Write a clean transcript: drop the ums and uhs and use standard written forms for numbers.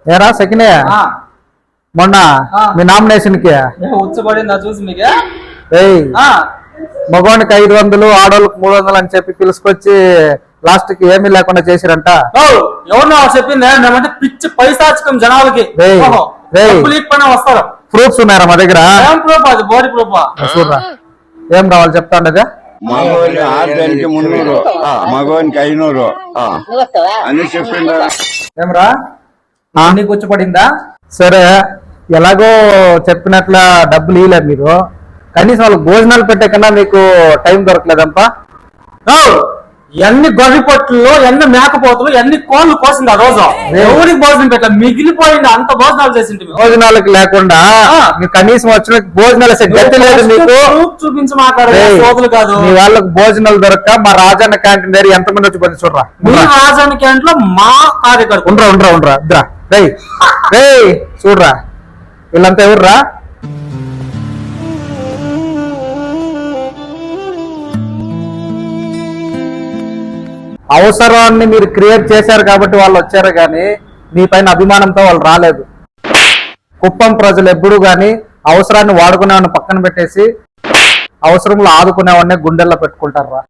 ఏరా సెకండ్ మొన్న మీ నామినేషన్ కి ఉచ్చబడిందా చూసి మీకు మగవానికి 500 ఆడవాళ్ళకి 300 అని చెప్పి పిలుచుకొచ్చి లాస్ట్ కి ఏమీ లేకుండా చేసిరంట. ఎవరు చెప్పింది మేమంటే పిచ్చి పైసాచికం జనాలకి వస్తారు. ప్రూఫ్స్ ఉన్నారా మా దగ్గర? ఏం ప్రూఫ్? అది బాడీ ప్రూఫ్. చూడరా ఏం కావాలి చెప్తాండగా. మగవానికి 300 మగవానికి 500 అని చెప్పిండ్రా. ఏమరా నీకు కూర్చోపడిందా? సరే ఎలాగో చెప్పినట్ల డబ్బులు ఇవ్వలేదు మీరు. కనీసం వాళ్ళకి భోజనాలు పెట్టే కన్నా మీకు టైం దొరకలేదంపా. ఎన్ని గొర్రె పొట్లు, ఎన్ని మేకపోతులు, ఎన్ని కోళ్ళు కోసింది ఆ రోజు. ఎవరికి భోజనం పెట్టాలి? మిగిలిపోయింది. అంత భోజనాలు చేసింది. భోజనాలకు లేకుండా మీకు కనీసం వచ్చిన భోజనాలు గతి లేదు. మీకు చూపించి మాట్లాడే సోదరులు కాదు. మీ వాళ్ళకి భోజనాలు దొరక్క మా రాజన్న క్యాంటీన్ దగ్గర ఎంతమంది వచ్చి పని చూడరా. మీ రాజన్న క్యాంటీన్ లో మా కార్యకర్త ఉండరా చూడరా వీళ్ళంతా ఎవర్రా? అవసరాన్ని మీరు క్రియేట్ చేశారు కాబట్టి వాళ్ళు వచ్చారు కానీ మీ పైన అభిమానంతో వాళ్ళు రాలేదు. కుప్పం ప్రజలు ఎప్పుడు కానీ అవసరాన్ని వాడుకునేవాడిని పక్కన పెట్టేసి అవసరంలో ఆదుకునేవాడిని గుండెల్లో పెట్టుకుంటారా.